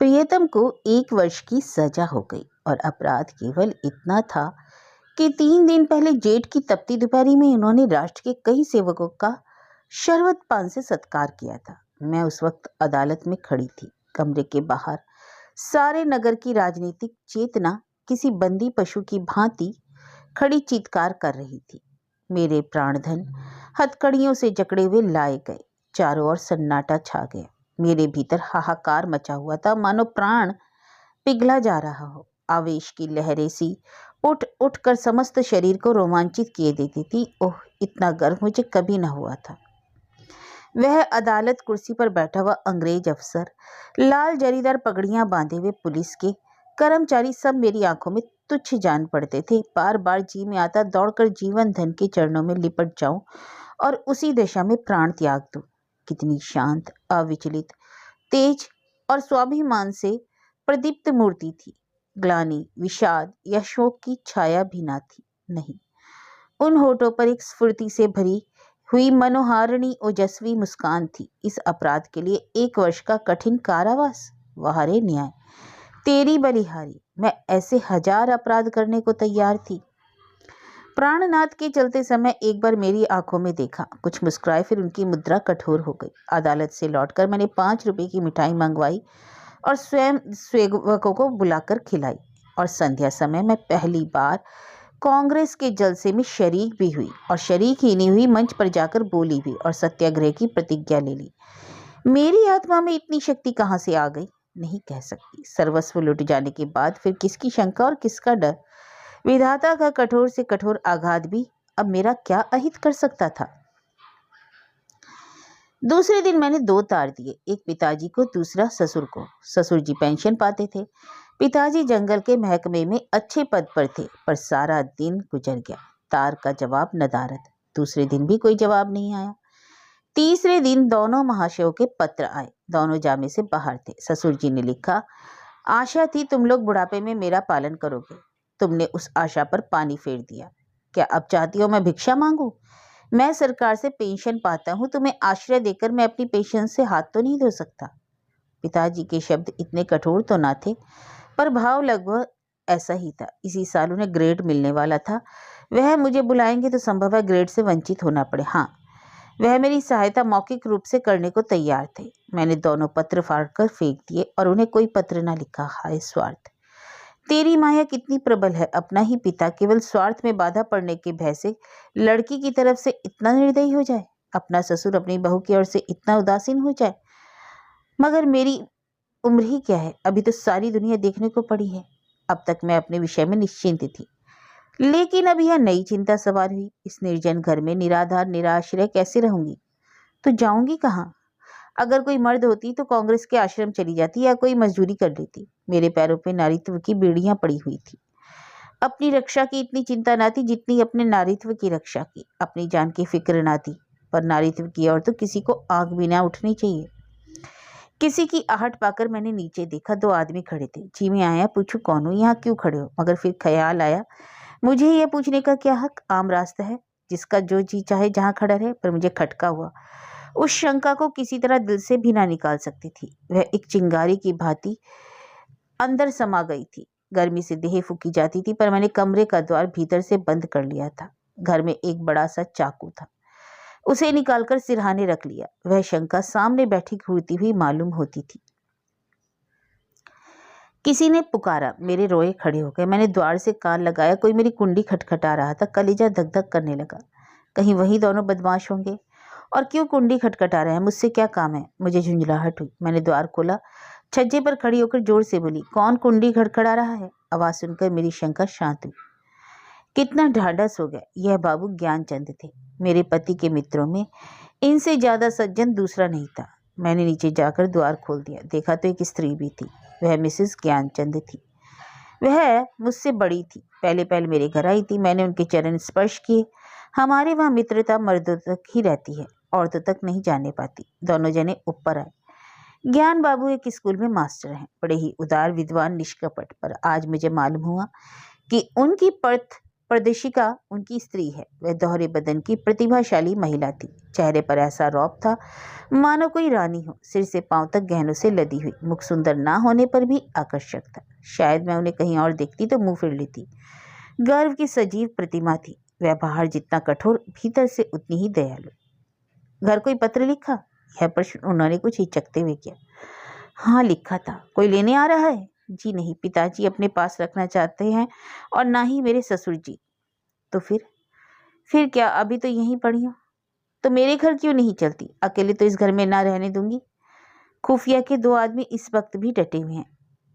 प्रियतम को 1 वर्ष की सजा हो गई और अपराध केवल इतना था कि 3 दिन पहले जेठ की तपती दोपहरी में उन्होंने राष्ट्र के कई सेवकों का शरबत पान से सत्कार किया था। मैं उस वक्त अदालत में खड़ी थी। कमरे के बाहर सारे नगर की राजनीतिक चेतना किसी बंदी पशु की भांति खड़ी चीत्कार कर रही थी। मेरे प्राणधन हथकड़ियों से जकड़े हुए लाए गए। चारों ओर सन्नाटा छा गया। मेरे भीतर हाहाकार मचा हुआ था, मानो प्राण पिघला जा रहा हो। आवेश की लहरें सी उठ उठ कर समस्त शरीर को रोमांचित किए देती थी। ओह, इतना गर्व मुझे कभी न हुआ था। वह अदालत कुर्सी पर बैठा हुआ अंग्रेज अफसर, लाल जरीदार पगड़ियां बांधे हुए पुलिस के कर्मचारी, सब मेरी आंखों में तुच्छ जान पड़ते थे। बार बार जी में आता दौड़कर जीवन धन के चरणों में लिपट जाऊं और उसी दिशा में प्राण त्याग दूं। कितनी शांत, अविचलित, तेज और स्वाभिमान से प्रदीप्त मूर्ति थी। ग्लानि, विषाद या शोक की छाया भी ना थी। नहीं, उन होठों पर एक स्फूर्ति से भरी हुई मनोहारिणी ओजस्वी मुस्कान थी। इस अपराध के लिए 1 वर्ष का कठिन कारावास? वाह रे न्याय, तेरी बलिहारी। मैं ऐसे 1000 अपराध करने को तैयार थी। प्राणनाथ के चलते समय एक बार मेरी आंखों में देखा, कुछ मुस्कुराए, फिर उनकी मुद्रा कठोर हो गई। अदालत से लौटकर मैंने 5 रुपए की मिठाई मंगवाई और स्वयं सेवकों को बुलाकर खिलाई। और संध्या समय मैं पहली बार कांग्रेस के जलसे में शरीक भी हुई, और शरीक ही नहीं हुई, मंच पर जाकर बोली भी और सत्याग्रह की प्रतिज्ञा ले ली। मेरी आत्मा में इतनी शक्ति कहाँ से आ गई, नहीं कह सकती। सर्वस्व लुट जाने के बाद फिर किसकी शंका और किसका डर? विधाता का कठोर से कठोर आघात भी अब मेरा क्या अहित कर सकता था। दूसरे दिन मैंने 2 तार दिए, एक पिताजी को, दूसरा ससुर को। ससुर जी पेंशन पाते थे, पिताजी जंगल के महकमे में अच्छे पद पर थे, पर सारा दिन गुजर गया, तार का जवाब नदारद। दूसरे दिन भी कोई जवाब नहीं आया। तीसरे दिन दोनों महाशयों के पत्र आए। दोनों जामे से बाहर थे। ससुर जी ने लिखा, आशा थी तुम लोग बुढ़ापे में मेरा पालन करोगे। तुमने उस आशा पर पानी फेर दिया। क्या अब चाहती हो मैं भिक्षा मांगू? मैं सरकार से पेंशन पाता हूँ, तुम्हें आश्रय देकर मैं अपनी पेंशन से हाथ तो नहीं धो सकता। पिताजी के शब्द इतने कठोर तो ना थे, पर भाव लगभग ऐसा ही था। इसी साल उन्हें ग्रेड मिलने वाला था। वह मुझे बुलाएंगे तो संभव है ग्रेड से वंचित होना पड़े। हाँ, वह मेरी सहायता मौखिक रूप से करने को तैयार थे। मैंने दोनों पत्र फाड़कर फेंक दिए और उन्हें कोई पत्र ना लिखा। हाय स्वार्थ, तेरी माया कितनी प्रबल है। अपना ही पिता केवल स्वार्थ में बाधा पड़ने के भय से लड़की की तरफ से इतना निर्दयी हो जाए, अपना ससुर अपनी बहू की ओर से इतना उदासीन हो जाए। मगर मेरी उम्र ही क्या है, अभी तो सारी दुनिया देखने को पड़ी है। अब तक मैं अपने विषय में निश्चिंत थी, लेकिन अब यह नई चिंता सवार हुई। इस निर्जन घर में निराधार निराश्रय कैसे रहूंगी? तो जाऊंगी कहाँ? अगर कोई मर्द होती तो कांग्रेस के आश्रम चली जाती या कोई मजदूरी कर लेती। मेरे पैरों पे नारीत्व की बेड़ियां पड़ी हुई थी। अपनी रक्षा की इतनी चिंता ना थी जितनी अपने नारीत्व की रक्षा की। अपनी जान की फिक्र ना थी, पर नारीत्व की ओर तो किसी को आंख भी ना उठनी चाहिए। किसी की आहट पाकर मैंने नीचे देखा। 2 आदमी खड़े थे। जी में आया, पूछूं कौन हो, यहाँ क्यों खड़े हो? मगर फिर ख्याल आया, मुझे यह पूछने का क्या हक? आम रास्ता है, जिसका जो जी चाहे जहाँ खड़ा रहे। पर मुझे खटका हुआ। उस शंका को किसी तरह दिल से भी ना निकाल सकती थी। वह एक चिंगारी की भांति अंदर समा गई थी। गर्मी से देह फूकी जाती थी, पर मैंने कमरे का द्वार भीतर से बंद कर लिया था। घर में एक बड़ा सा चाकू था, उसे निकालकर सिरहाने रख लिया। वह शंका सामने बैठी घूरती हुई मालूम होती थी। किसी ने पुकारा। मेरे रोए खड़े हो गए। मैंने द्वार से कान लगाया, कोई मेरी कुंडी खटखटा रहा था। कलेजा धक धक करने लगा। कहीं वही दोनों बदमाश होंगे? और क्यों कुंडी खटखटा रहे हैं? मुझसे क्या काम है? मुझे झुंझलाहट हुई। मैंने द्वार खोला। छज्जे पर खड़ी होकर जोर से बोली, कौन कुंडी खटखटा रहा है? आवाज सुनकर मेरी शंका शांत हुई। कितना ढाढ़स हो गया। यह बाबू ज्ञानचंद थे। मेरे पति के मित्रों में इनसे ज्यादा सज्जन दूसरा नहीं था। मैंने नीचे जाकर द्वार खोल दिया। देखा तो एक स्त्री भी थी। वह मिसेस ज्ञानचंद थी। वह मुझसे बड़ी थी। पहले पहले मेरे घर आई थी। मैंने उनके चरण स्पर्श किए। हमारे वहाँ मित्रता मर्दों तक ही रहती है, औरतों तक नहीं जाने पाती। दोनों जने ऊपर आए। ज्ञान बाबू एक स्कूल में मास्टर हैं, बड़े ही उदार, विद्वान, निष्कपट। पर आज मुझे मालूम हुआ कि उनकी परख प्रदर्शिका उनकी स्त्री है। वह दोहरे बदन की प्रतिभाशाली महिला थी। चेहरे पर ऐसा रौब था मानो कोई रानी हो, सिर से पांव तक गहनों से लदी हुई। मुख सुंदर ना होने पर भी आकर्षक था। शायद मैं उन्हें कहीं और देखती तो मुंह फिर लेती। गर्व की सजीव प्रतिमा थी। वह बाहर जितना कठोर, भीतर से उतनी ही दयालु। घर कोई पत्र लिखा? यह प्रश्न उन्होंने कुछ हिचकते हुए किया। हाँ, लिखा था। कोई लेने आ रहा है? जी नहीं, पिताजी अपने पास रखना चाहते हैं और ना ही मेरे ससुर जी। तो फिर क्या? अभी तो यहीं पड़ी हूँ। तो मेरे घर क्यों नहीं चलती? अकेले तो इस घर में ना रहने दूंगी। खुफिया के 2 आदमी इस वक्त भी डटे हुए हैं,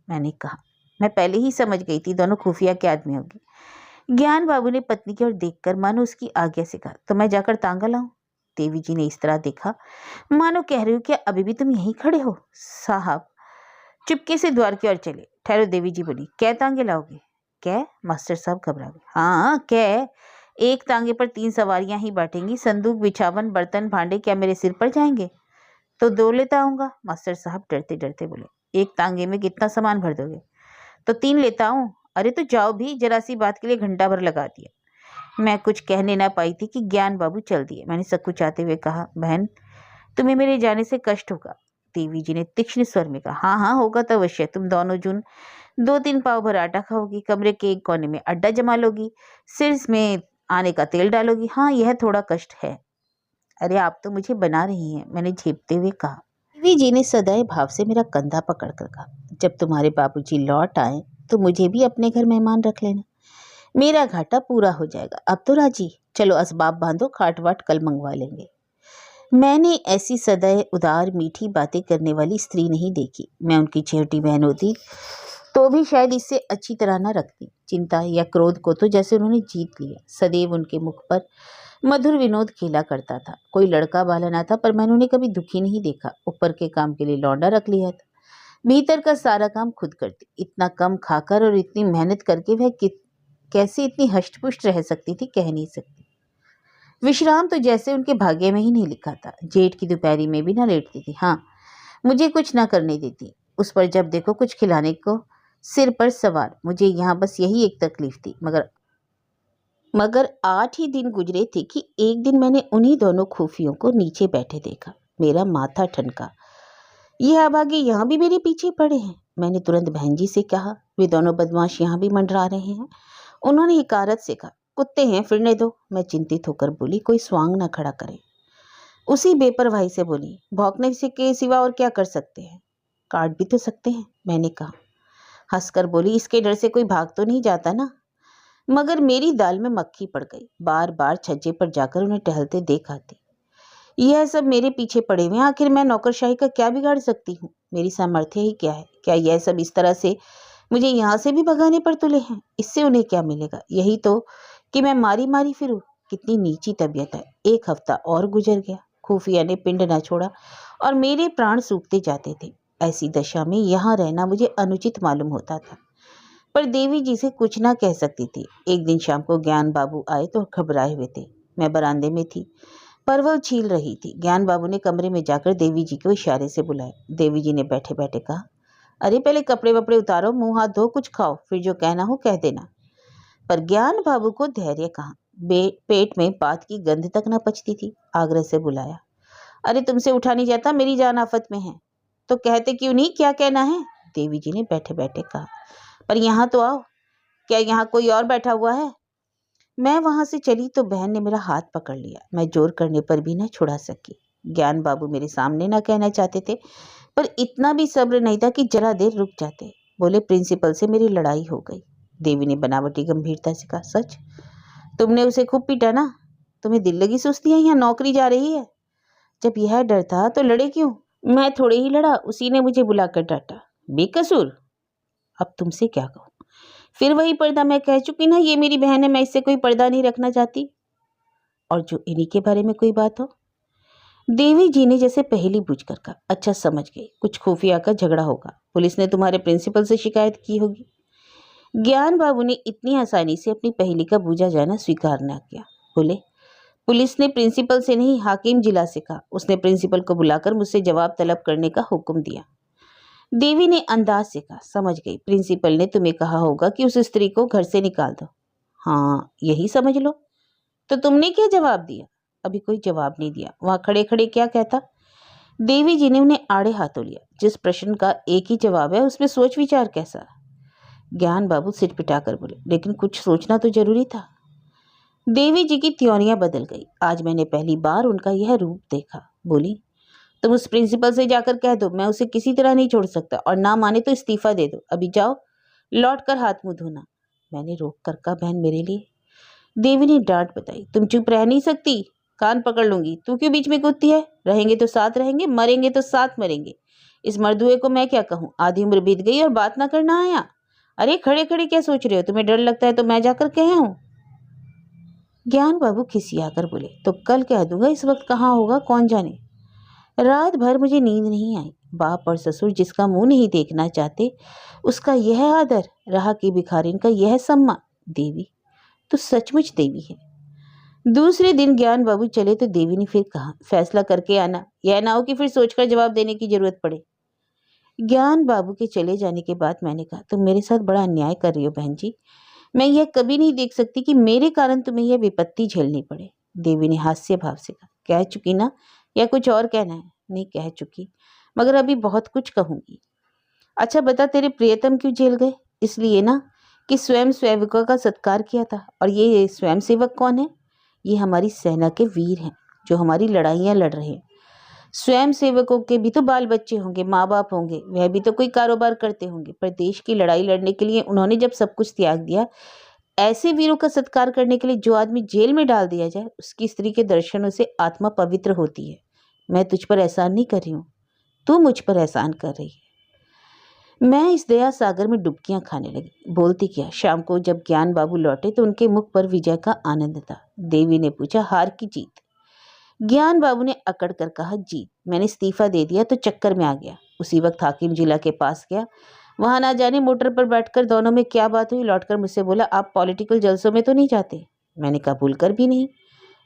मैंने कहा। मैं पहले ही समझ गई थी दोनों खुफिया के आदमी होंगे। ज्ञान बाबू ने पत्नी की ओर देखकर मानो उसकी आज्ञा से कहा, तो मैं जाकर तांगा लाऊं? देवी जी ने इस तरह देखा मानो कह रहे हो कि अभी भी तुम यहीं खड़े हो। साहब चुपके से द्वार की ओर चले। ठहरो, देवी जी बोली, कै तांगे लाओगे? कै? मास्टर साहब घबरा गए। हाँ, कै। एक तांगे पर 3 सवारियां ही बैठेंगी। संदूक, बिछावन, बर्तन, भांडे क्या मेरे सिर पर जाएंगे? तो 2 लेता आऊंगा। मास्टर साहब डरते डरते बोले, एक तांगे में कितना सामान भर दोगे? तो 3 लेता आऊं। अरे तो जाओ भी, जरा सी बात के लिए घंटा भर लगा दिया। मैं कुछ कहने ना पाई थी कि ज्ञान बाबू चल दिए। मैंने सकुचाते हुए कहा, बहन तुम्हें मेरे जाने से कष्ट होगा। देवी जी ने तीक्ष्ण स्वर में कहा, हाँ हाँ होगा तो अवश्य। तुम दोनों जून 2-3 पाव भर आटा खाओगी, कमरे के एक कोने में अड्डा जमा लोगी, सिर में आने का तेल डालोगी। हाँ, यह थोड़ा कष्ट है। अरे आप तो मुझे बना रही हैं, मैंने झेपते हुए कहा। देवी जी ने सदैव भाव से मेरा कंधा पकड़कर कहा, जब तुम्हारे बाबूजी लौट आए तो मुझे भी अपने घर मेहमान रख लेना। मेरा घाटा पूरा हो जाएगा। अब तो राजी? चलो असबाब बांधो, खाट वाट कल मंगवा लेंगे। मैंने ऐसी सदैव उदार मीठी बातें करने वाली स्त्री नहीं देखी। मैं उनकी छोटी बहन होती तो भी शायद इससे अच्छी तरह न रखती। चिंता या क्रोध को तो जैसे उन्होंने जीत लिया। सदैव उनके मुख पर मधुर विनोद खेला करता था। कोई लड़का बाला ना था, पर मैंने उन्हें कभी दुखी नहीं देखा। ऊपर के काम के लिए लौंडा रख लिया था, भीतर का सारा काम खुद करती। इतना कम खाकर और इतनी मेहनत करके वह कैसे इतनी हष्टपुष्ट रह सकती थी, कह नहीं सकती। विश्राम तो जैसे उनके भाग्य में ही नहीं लिखा था। जेठ की दोपहरी में भी ना लेटती थी। हाँ, मुझे कुछ ना करने देती। उस पर जब देखो कुछ खिलाने को सिर पर सवार। मुझे यहाँ बस यही एक तकलीफ थी। मगर 8 ही दिन गुजरे थे कि एक दिन मैंने उन्हीं दोनों खूफियों को नीचे बैठे देखा। मेरा माथा ठनका। ये अभागे यहाँ भी मेरे पीछे पड़े हैं। मैंने तुरंत बहन जी से कहा, वे दोनों बदमाश यहाँ भी मंडरा रहे हैं। उन्होंने हिकारत से कहा, कुत्ते हैं, फिरने दो। मैं चिंतित होकर बोली, कोई स्वांग ना खड़ा करे। उसी बेपरवाही से बोली, भौंकने से के सिवा और क्या कर सकते हैं? काट भी तो सकते हैं, मैंने कहा। हंसकर बोली, इसके डर से कोई भाग तो नहीं जाता ना? मगर मेरी दाल में मक्खी पड़ गई। बार बार छज्जे पर जाकर उन्हें टहलते देख आती। यह सब मेरे पीछे पड़े हुए हैं। आखिर मैं नौकरशाही का क्या बिगाड़ सकती हूँ? मेरी सामर्थ्य ही क्या है? क्या यह सब इस तरह से मुझे यहाँ से भी भगाने पर तुले हैं? इससे उन्हें क्या मिलेगा? यही तो कि मैं मारी मारी फिरूं। कितनी नीची तबीयत है। 1 हफ्ता और गुजर गया। खुफिया ने पिंड न छोड़ा और मेरे प्राण सूखते जाते थे। ऐसी दशा में यहाँ रहना मुझे अनुचित मालूम होता था, पर देवी जी से कुछ ना कह सकती थी। एक दिन शाम को ज्ञान बाबू आए तो घबराए हुए थे। मैं बरामदे में थी, परवल छील रही थी। ज्ञान बाबू ने कमरे में जाकर देवी जी को इशारे से बुलाया। देवी जी ने बैठे बैठे कहा, अरे पहले कपड़े वपड़े उतारो, मुंह हाथ धो, कुछ खाओ, फिर जो कहना हो कह देना। पर ज्ञान बाबू को धैर्य कहाँ। पेट में बात की गंध तक न पचती थी। आग्रह से बुलाया, अरे तुमसे उठा नहीं जाता, मेरी जान आफत में है। तो कहते क्यों नहीं, क्या कहना है? देवी जी ने बैठे बैठे कहा, पर यहाँ तो आओ। क्या यहाँ कोई और बैठा हुआ है? मैं वहां से चली तो बहन ने मेरा हाथ पकड़ लिया। मैं जोर करने पर भी न छुड़ा सकी। ज्ञान बाबू मेरे सामने न कहना चाहते थे, पर इतना भी सब्र नहीं था कि जरा देर रुक जाते। बोले, प्रिंसिपल से मेरी लड़ाई हो गई। देवी ने बनावटी गंभीरता से कहा, सच? तुमने उसे खूब पीटा ना? तुम्हें दिल लगी सुस्ती है या नौकरी जा रही है? जब यह डर था तो लड़े क्यों? मैं थोड़े ही लड़ा, उसी ने मुझे बुलाकर डांटा। बेकसूर? अब तुमसे क्या कहूँ? फिर वही पर्दा। मैं कह चुकी ना, ये मेरी बहन है, मैं इससे कोई पर्दा नहीं रखना चाहती। और जो इन्हीं के बारे में कोई बात हो? देवी जी ने जैसे पहेली पूछकर कहा, अच्छा समझ गई, कुछ खुफिया का झगड़ा होगा। पुलिस ने तुम्हारे प्रिंसिपल से शिकायत की होगी। ज्ञान बाबू ने इतनी आसानी से अपनी पहेली का बूझा जाना स्वीकार न किया। बोले, पुलिस ने प्रिंसिपल से नहीं, हाकिम जिला से कहा। उसने प्रिंसिपल को बुलाकर मुझसे जवाब तलब करने का हुक्म दिया। देवी ने अंदाज से कहा, समझ गई, प्रिंसिपल ने तुम्हें कहा होगा कि उस स्त्री को घर से निकाल दो। हाँ, यही समझ लो। तो तुमने क्या जवाब दिया? अभी कोई जवाब नहीं दिया। वहाँ खड़े खड़े क्या कहता? देवी जी ने उन्हें आड़े हाथों लिया। जिस प्रश्न का एक ही जवाब है उसमें सोच विचार कैसा? ज्ञान बाबू सिर पिटाकर बोले, लेकिन कुछ सोचना तो जरूरी था। देवी जी की त्योरियां बदल गई। आज मैंने पहली बार उनका यह रूप देखा। बोली, तुम उस प्रिंसिपल से जाकर कह दो मैं उसे किसी तरह नहीं छोड़ सकता, और ना माने तो इस्तीफा दे दो। अभी जाओ, लौट कर हाथ मुंह धोना। मैंने रोक कर कहा, बहन मेरे लिए। देवी ने डांट बताई, तुम चुप रह नहीं सकती, कान पकड़ लूंगी। तू क्यों बीच में कूदती है? रहेंगे तो साथ रहेंगे, मरेंगे तो साथ मरेंगे। इस मर्दुए को मैं क्या कहूँ? आधी उम्र बीत गई और बात ना करना आया। अरे खड़े खड़े क्या सोच रहे हो? तुम्हें डर लगता है तो मैं जाकर कह आऊं? ज्ञान बाबू खिसियाकर बोले, तो कल कह दूंगा, इस वक्त कहाँ होगा कौन जाने। रात भर मुझे नींद नहीं आई। बाप और ससुर जिसका मुंह नहीं देखना चाहते, उसका यह आदर, रहा कि भिखारिन का यह सम्मान। देवी तो सचमुच देवी है। दूसरे दिन ज्ञान बाबू चले तो देवी ने फिर कहा, फैसला करके आना, यह ना हो कि फिर सोचकर जवाब देने की जरूरत पड़े। ज्ञान बाबू के चले जाने के बाद मैंने कहा, तुम मेरे साथ बड़ा अन्याय कर रही हो बहन जी। मैं यह कभी नहीं देख सकती कि मेरे कारण तुम्हें यह विपत्ति झेलनी पड़े। देवी ने हास्य भाव से कहा, कह चुकी ना, या कुछ और कहना है? नहीं, कह चुकी, मगर अभी बहुत कुछ कहूंगी। अच्छा बता, तेरे प्रियतम क्यों जेल गए? इसलिए ना कि स्वयं सेवकों का सत्कार किया था। और ये स्वयं सेवक कौन है? ये हमारी सेना के वीर हैं जो हमारी लड़ाइयाँ लड़ रहे हैं। स्वयं सेवकों के भी तो बाल बच्चे होंगे, माँ बाप होंगे, वह भी तो कोई कारोबार करते होंगे। पर देश की लड़ाई लड़ने के लिए उन्होंने जब सब कुछ त्याग दिया, ऐसे वीरों का सत्कार करने के लिए जो आदमी जेल में डाल दिया जाए, उसकी स्त्री के दर्शनों से आत्मा पवित्र होती है। मैं तुझ पर एहसान नहीं कर रही हूँ, तू मुझ पर एहसान कर रही है। मैं इस दया सागर में डुबकियां खाने लगी। बोलती क्या? शाम को जब ज्ञान बाबू लौटे तो उनके मुख पर विजय का आनंद था। देवी ने पूछा, हार की जीत? ज्ञान बाबू ने अकड़ कर कहा, जीत। मैंने इस्तीफा दे दिया तो चक्कर में आ गया। उसी वक्त हाकिम जिला के पास गया। वहां ना जाने मोटर पर बैठकर दोनों में क्या बात हुई, लौटकर मुझसे बोला, आप पॉलिटिकल जलसों में तो नहीं जाते? मैंने कहा, भूल कर भी नहीं।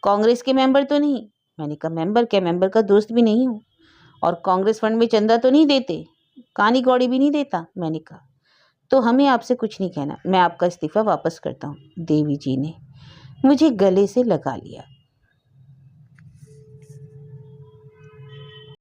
कांग्रेस के मेंबर तो नहीं? मैंने कहा, मेंबर क्या, मेंबर का दोस्त भी नहीं हूँ। और कांग्रेस फंड में चंदा तो नहीं देते? कानी कौड़ी भी नहीं देता। मैंने कहा, तो हमें आपसे कुछ नहीं कहना, मैं आपका इस्तीफा वापस करता हूँ। देवी जी ने मुझे गले से लगा लिया।